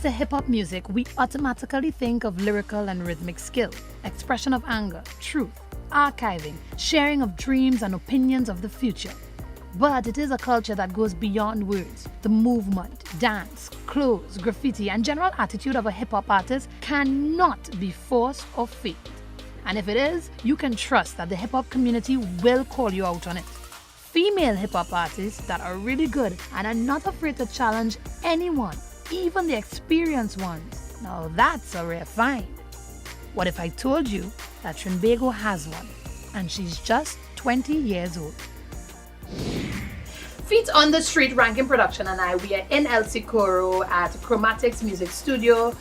to hip-hop music, we automatically think of lyrical and rhythmic skill, expression of anger, truth, archiving, sharing of dreams and opinions of the future. But it is a culture that goes beyond words. The movement, dance, clothes, graffiti, and general attitude of a hip-hop artist cannot be forced or faked. And if it is, you can trust that the hip-hop community will call you out on it. Female hip-hop artists that are really good and are not afraid to challenge anyone, even the experienced ones. Now that's a rare find. What if I told you that Trinbago has one, and she's just 20 years old? Feet on the Street, Ranking Production and I, we are in El Socorro at Chromatics Music Studio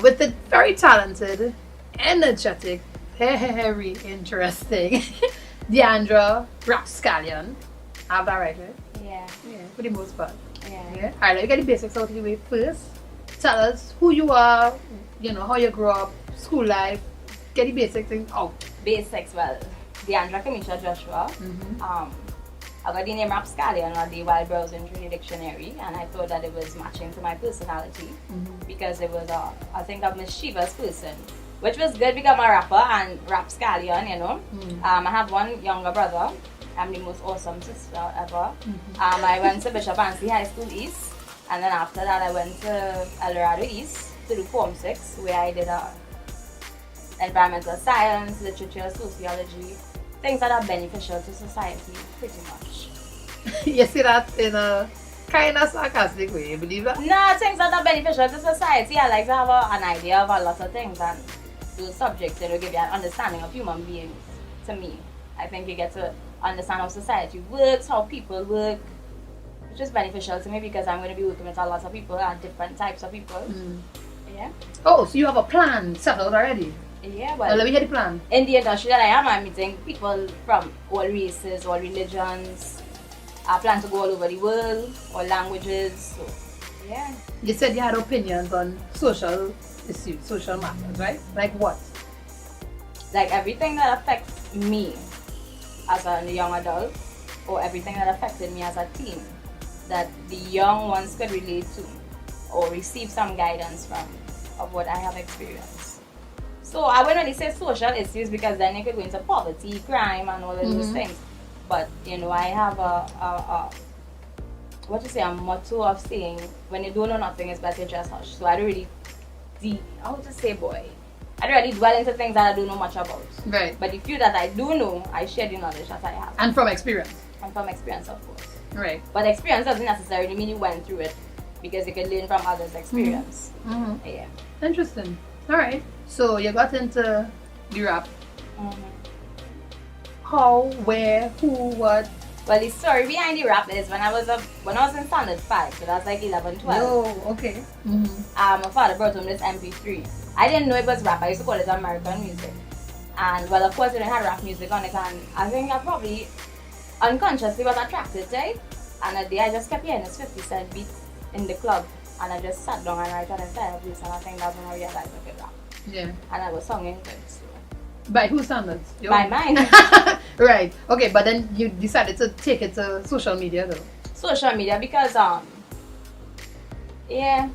with the very talented, energetic, very interesting Deandra Rapscallion. I have that right? Yeah. Yeah, for the most part. Yeah. Alright, let me get the basics out of the way first. Tell us who you are, how you grew up, school life, get the basic things out. Basics, well, Deandra Kamisha Joshua. I got the name Rapscallion on the while browsing through the dictionary, and I thought that it was matching to my personality because it was I think a mischievous person, which was good because I'm a rapper and Rapscallion, I have one younger brother. I'm the most awesome sister ever. I went to Bishop Ansley High School East, and then after that I went to El Dorado East to do Form 6, where I did environmental science, literature, sociology, things that are beneficial to society, pretty much. You see that in a kind of sarcastic way, you believe that? No, things that are beneficial to society. I like to have an idea of a lot of things, and those subjects that will give you an understanding of human beings. To me, I think you get to understand how society works, how people work, which is beneficial to me because I'm going to be working with a lot of people and different types of people. Yeah. Oh, so you have a plan settled already? Yeah, well, let me hear the plan. In the industry that I am, I'm meeting people from all races, all religions. I plan to go all over the world, all languages. So, yeah. You said you had opinions on social issues, social matters, right? Like what? Like everything that affects me as a young adult, or everything that affected me as a teen, that the young ones could relate to or receive some guidance from of what I have experienced. So I wouldn't really say social issues because then you could go into poverty, crime, and all of those things. But I have a motto of saying, when you don't know nothing, it's better just hush. So I don't really I don't really dwell into things that I don't know much about. Right. But the few that I do know, I share the knowledge that I have. And from experience. And from experience, of course. Right. But experience doesn't necessarily mean you went through it, because you can learn from others' experience. Yeah. Interesting. All right. So you got into the rap. How, where, who, what? Well, the story behind the rap is when I was in standard 5, so that's like 11, 12. Oh, okay. My father brought home this MP3. I didn't know it was rap. I used to call it American music. And well, of course, it had rap music on it, and I think I probably unconsciously was attracted to it. And a day I just kept hearing this 50 Cent beat in the club, and I just sat down and wrote an entire piece, and I think that's when I realized I could rap. Yeah. And I was singing it. So. By whose standards? By mine. Right. Okay, but then you decided to take it to social media though. Social media because yeah.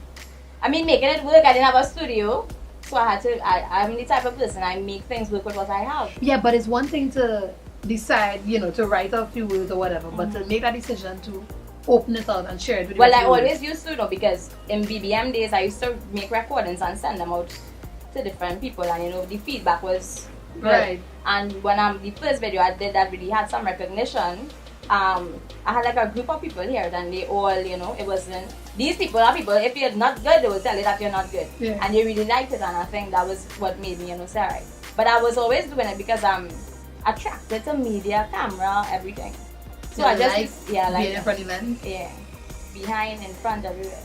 I mean, making it work, I didn't have a studio. So I had to, I'm the type of person, I make things work with what I have. Yeah, but it's one thing to decide, to write a few words or whatever, but to make that decision to open it out and share it with Well, I always used to, because in BBM days, I used to make recordings and send them out to different people, and the feedback was good. Right. And when the first video I did that really had some recognition, I had like a group of people here, and they all, it wasn't, these people are people, if you're not good, they will tell you that you're not good. Yeah. And they really liked it, and I think that was what made me, say, alright. But I was always doing it because I'm attracted to media, camera, everything. So I just, being in front of men? Yeah. Behind, in front, everywhere.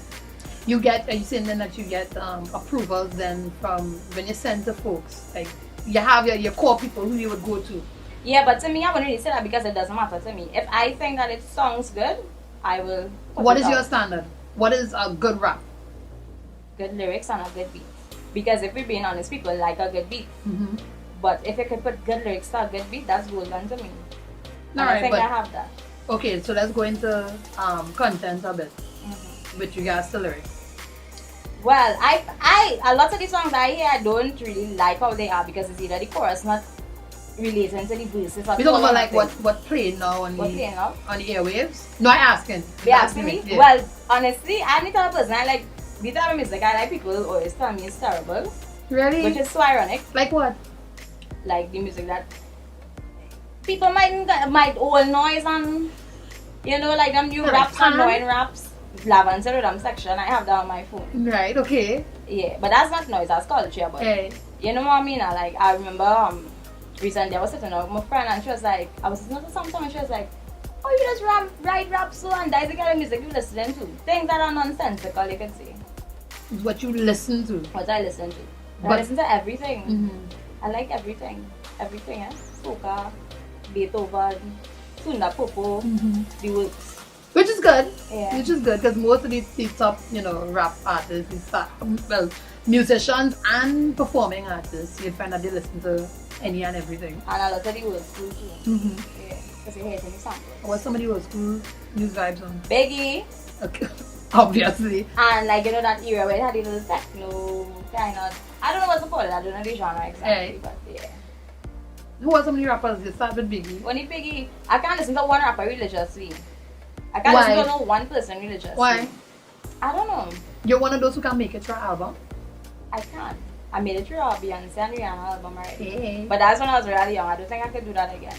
Are you saying then that you get approvals then from when you send to folks? Like, you have your core people who you would go to? Yeah, but to me, I wouldn't really say that because it doesn't matter to me. If I think that it sounds good, I will. What is your standard? What is a good rap? Good lyrics and a good beat. Because if we're being honest, people like a good beat. But if you could put good lyrics to a good beat, that's golden to me. I think I have that. Okay, so let's go into content a bit with regards to lyrics. Well, a lot of the songs I hear, I don't really like how they are because it's either the chorus not relating to the verses. We talking about like what playing now on What playing now? on the airwaves? No, I asking. They asking me? Yeah. Well, honestly, I'm the type of person I like the type of music I like people always tell me it's terrible. Really? Which is so ironic. Like what? Like the music that people might all noise and like them new raps and annoying raps. Lavender rhythm section, I have that on my phone. Right, okay. Yeah, but that's not noise, that's culture. But you know what I mean? Like I remember recently I was sitting down with my friend and she was like, I was listening to some song and she was like, oh, you just write rap so and that's the kind of music you listening to. Things that are nonsensical, you can say. What you listen to? What I listen to. But I listen to everything. Mm-hmm. I like everything. Everything, yes. Soca, Beethoven, Sunda Popo, the works. Which is good. Yeah. Which is good because most of the top, rap artists, musicians and performing artists, you'd find that they listen to any and everything. And a lot of the old school too. Yeah. Because you hear any sample. What's some of the old school news vibes on? Biggie. Okay. Obviously. And like that era where it had a little techno kind of. I don't know what to call it. I don't know the genre exactly, but yeah. Who are some of the rappers? You start with Biggie. Only Biggie. I can't listen to one rapper religiously. I can't listen to no one person religiously. Why? I don't know. You're one of those who can make it through an album? I can't. I made it through our Beyonce and Rihanna album already. Hey. But that's when I was really young. I don't think I could do that again.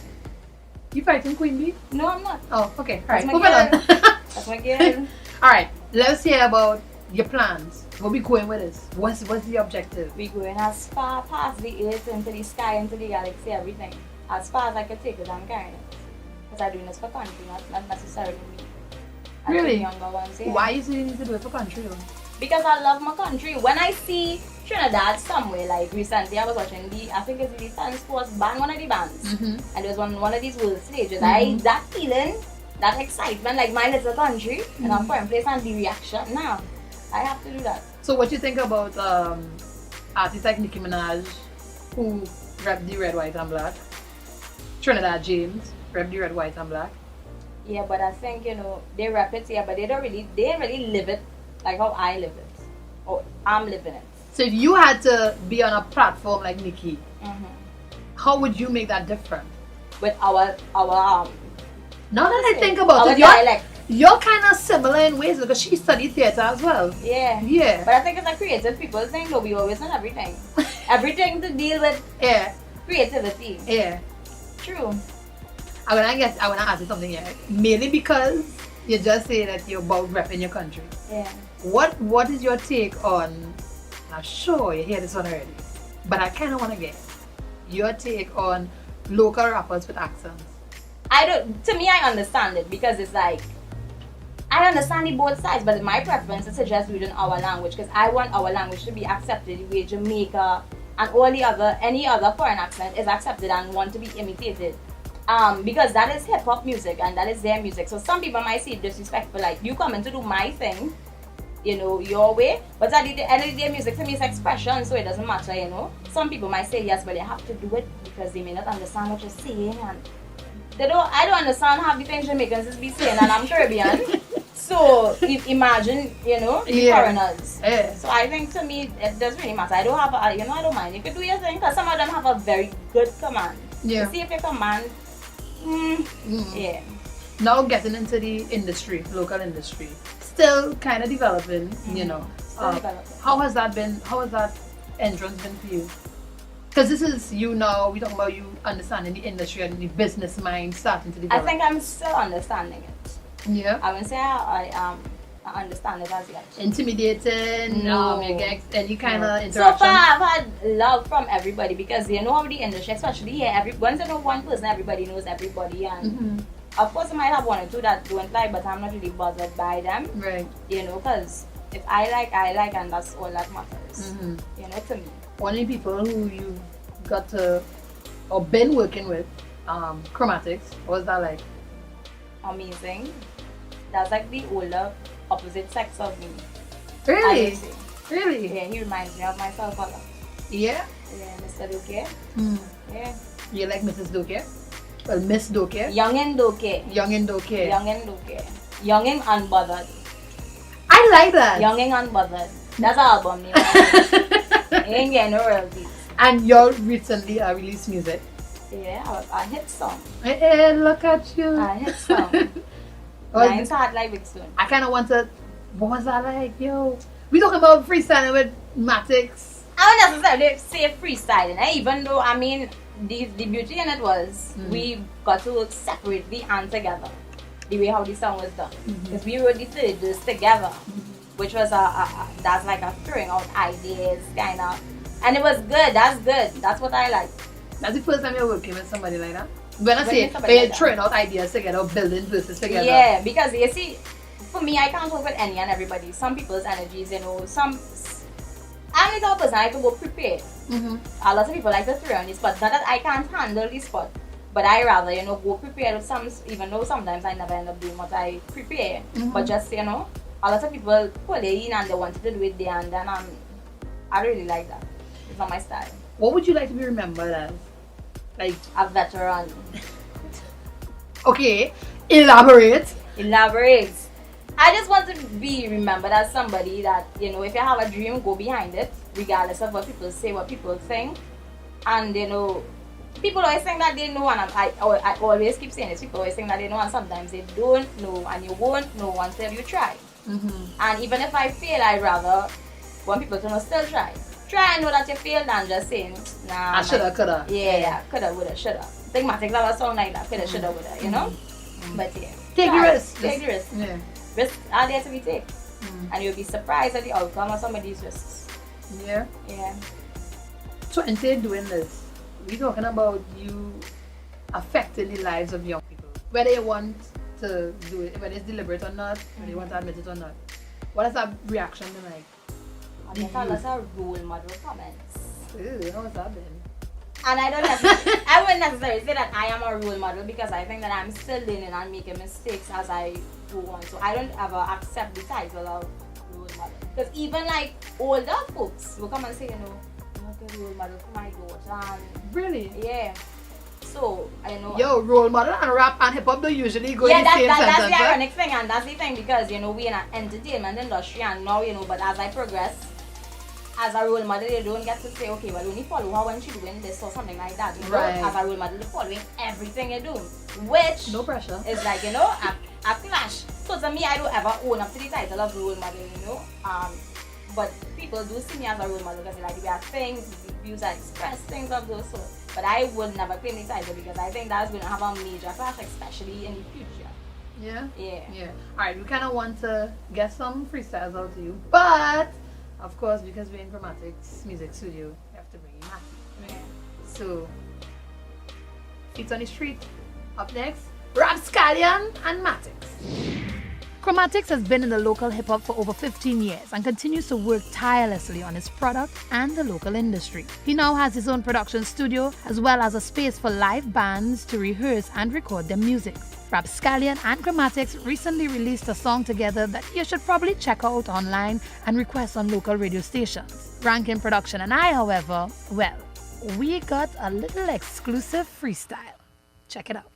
You fighting Queen Bee? No, I'm not. Oh, okay. That's Alright, moving on. That's my girl. Alright, let's hear about your plans. Where we going with this? What's the objective? We going as far past the earth, into the sky, into the galaxy, everything. As far as I could take it, I'm carrying it. Because I'm doing this for country, not necessarily me. And really? the younger ones, yeah. Why you say you need to do it for country? Because I love my country. When I see Trinidad somewhere, like recently I was watching I think it's the Sun Sports band, one of the bands. And it was one of these world stages. That feeling, that excitement, like my little country, and I'm foreign place and the reaction. Now, I have to do that. So what you think about artists like Nicki Minaj, who rap the red, white and black? Trinidad James, rap the red, white and black. Yeah, but I think, they rap it, yeah, but they don't really live it like how I live it. Or I'm living it. So if you had to be on a platform like Nicki, how would you make that different? With our now that I think about our it, dialect. You're kind of similar in ways because she studied theater as well. Yeah. Yeah. But I think it's a creative people thing, though. We always want everything. Everything to deal with creativity. Yeah. True. I wanna ask you something here. Mainly because you just say that you're about repping your country. Yeah. What is your take on, I'm sure you hear this one already, but I kinda wanna get your take on local rappers with accents. To me I understand it because it's like I understand the both sides, but my preference is to just read in our language because I want our language to be accepted the way Jamaica and any other foreign accent is accepted and want to be imitated. Because that is hip-hop music and that is their music. So some people might see it disrespectful, like you coming to do my thing, your way, but at the end of the day, music to me is expression, so it doesn't matter, Some people might say yes, but they have to do it because they may not understand what you're saying, and I don't understand half the things Jamaicans be saying, and I'm Caribbean. So imagine, the foreigners. Yeah. So I think to me it doesn't really matter. I don't mind. You can do your thing because some of them have a very good command. Yeah. You see if your command. Yeah. Now getting into the industry, local industry, still kind of developing. Still developing. How has that entrance been for you? Because this is you now. We talking about you understanding the industry and the business mind starting to develop. I think I'm still understanding it. Yeah. I wouldn't say I understand it as yet. Intimidating? No. You get any kind of interaction? So far, I've had love from everybody because how the industry, especially here, once you know one person, everybody knows everybody. And of course, I might have one or two that don't like, but I'm not really bothered by them. Right. Because if I like, and that's all that matters. To me. One of the people who you got to, or been working with, Chromatics, what was that like? Amazing. That's like the older opposite sex of me. Really? Really? Yeah, he reminds me of myself a lot. Yeah? Yeah, Mr. Doke. Yeah. You like Mrs. Doke? Well, Miss Doke? Youngin Doke. Youngin Doke. Youngin Doke. Youngin unbothered. I like that. Youngin unbothered. That's an album name. Ain't getting no royalties. And you recently released music. Yeah, a hit song. Hey, look at you. A hit song. Oh, Mine's hard like big soon. I kind of want to. What was that like, yo? We talking about freestyling with Matix. I wouldn't necessarily say freestyling, even though I mean the beauty in it was we got to separate the and together, the way how the song was done, because we wrote the third verse together, which was that's like a throwing out ideas kind of, and it was good. That's good. That's what I like. That's the first time you're working with somebody like that. When I say somebody you're like that. throwing out ideas together, building verses together. Yeah, because you see, for me, I can't work with any and everybody. Some people's energies, you know, I'm the type of person I like to go prepared. A lot of people like to throw on the spot. Not that I can't handle the spot, but I rather, you know, go prepared with some, even though sometimes I never end up doing what I prepare. But just, you know, a lot of people pull it in and they wanted to do it there and then I really like that. It's not my style. What would you like to be remembered as? Like A veteran. Okay, elaborate. Elaborate. I just want to be remembered as somebody that, you know, if you have a dream, go behind it, regardless of what people say, what people think. And, you know, people always think that they know, and I always keep saying this, people always think that they know, and sometimes they don't know, and you won't know until you try. And even if I fail, I'd rather want people to know still try. Try and know that you failed than just saying, nah. I shoulda, coulda. Yeah, coulda, woulda, shoulda. I think Matix have a song like that, coulda, shoulda, woulda, you know? But yeah. Take the risk. Take the risk. Yeah. Risks are there to be taken. And you'll be surprised at the outcome of some of these risks. Yeah. Yeah. So instead doing this, we're talking about you affecting the lives of young people. Whether you want to do it, whether it's deliberate or not, whether you want to admit it or not. What is that reaction been like? I get a lot of role model comments. Ew, how has that been? And I wouldn't necessarily say that I am a role model because I think that I'm still learning and making mistakes as I go on. So I don't ever accept the title of role model. Because even like older folks will come and say, you know, I'm not a role model for my daughter. And Really? yeah. So, I know. Yo, role model and rap and hip hop don't usually go Yeah, in the same that's sentence. the ironic thing, and that's the thing because, you know, we're in an entertainment industry and now, you know, but as I progress, as a role model, you don't get to say, okay, well, only follow her when she's doing this or something like that. You know, Right. as a role model, you're following everything you do, which No pressure. is like, you know, a clash. So to me, I don't ever own up to the title of role model, you know. But people do see me as a role model because they like the way I think, the views I express, things of those sorts. But I would never claim the title because I think that's going to have a major clash, especially in the future. Yeah? Yeah. Yeah. Alright, we kind of want to get some freestyles out to you. But, of course, because we're in Chromatics Music Studio, we have to bring you Matty. Yeah. So, Feet on the Street. Up next, Rapscallion and Matix. Chromatics has been in the local hip hop for over 15 years and continues to work tirelessly on his product and the local industry. He now has his own production studio as well as a space for live bands to rehearse and record their music. Rapscallion and Chromatics recently released a song together that you should probably check out online and request on local radio stations. Rankin Production and I, however, well, we got a little exclusive freestyle. Check it out.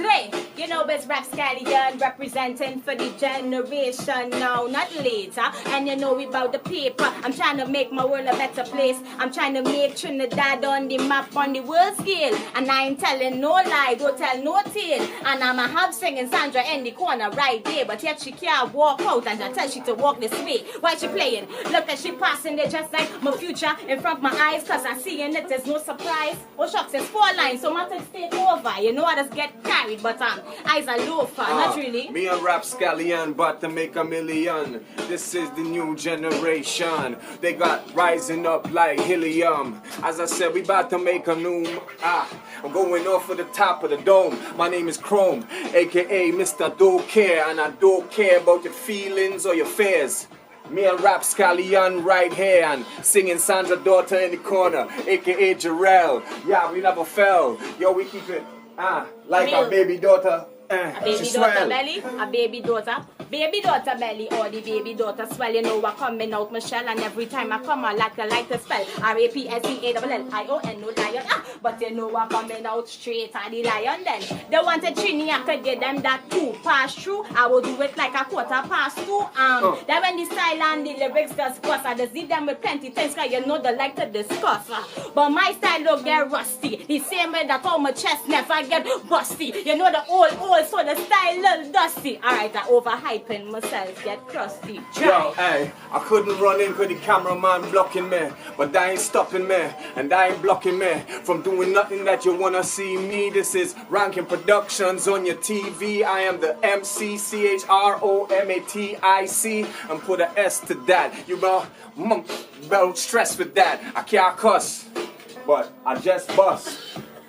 Hey, you know it's Rapscallion representing for the generation now, not later. And you know we about the paper. I'm trying to make my world a better place. I'm trying to make Trinidad on the map on the world scale. And I ain't telling no lie, don't tell no tale. And I'm a hub singing Sandra in the corner right there. But yet she can't walk out and I tell she to walk this way. Why she playing? Look at she passing there just like my future in front of my eyes. Cause I see in it, there's no surprise. Oh shucks, it's 4 lines, so my take take over. You know I just get carried, but eyes are loafer, not really. Me and Rapscallion about to make a million. This is the new generation. They got rising up like helium. As I said, we about to make a new. I'm going off for the top of the dome. My name is Chrome, aka Mr. Don't Care, and I don't care about your feelings or your fears. Me and Rapscallion right here and singing Sandra daughter in the corner, aka Jarrell. Yeah, we never fell. Yo, we keep it like Real. our baby daughter. A baby She daughter swell. belly, a baby daughter. Baby daughter belly or the baby daughter swell. You know what coming out Michelle, and every time I come I like to spell Rapscallion, no lion. But you know what coming out straight at the lion then. They wanted Trini, I could get them that 2 pass through. I will do it like a 1/4 past 2. Then when the style and the lyrics discuss, I just leave them with plenty things cause you know they like to discuss. But my style don't get rusty. The same way that all my chest never get busty. You know the old, so the style little dusty. Alright, I overhyping myself, get crusty. Yo, hey, I couldn't run in cause the cameraman blocking me. But that ain't stopping me, and that ain't blocking me from doing nothing that you wanna see me. This is Ranking Productions on your TV. I am the MC, CHROMATIC, and put an S to that. You don't stress with that. I can't cuss, but I just bust.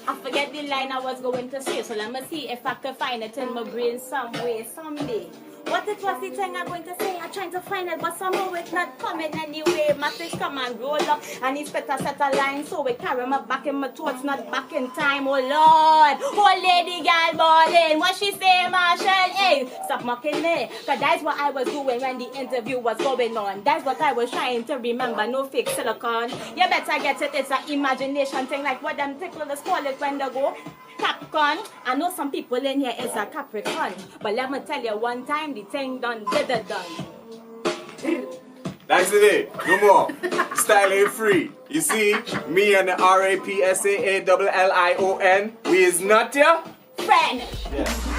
I forget the line I was going to say, so let me see if I can find it in my brain some way, someday. What it was the thing I'm going to say? I'm trying to find it, but somehow it's not coming anyway. My things come and roll up, and it's better set a line, so we carry my back in my thoughts, not back in time. Oh Lord, oh lady girl ballin', what she say, Marshall? Hey, stop mocking me, cause that's what I was doing when the interview was going on. That's what I was trying to remember, no fake silicone. You better get it, it's an imagination thing, like what them ticklers call it when they go Capricorn. I know some people in here is a Capricorn, but let me tell you one time the thing done, did it done. That's it. No more. Style ain't free. You see, me and the Rapscallion, we is not your Friend. Yeah.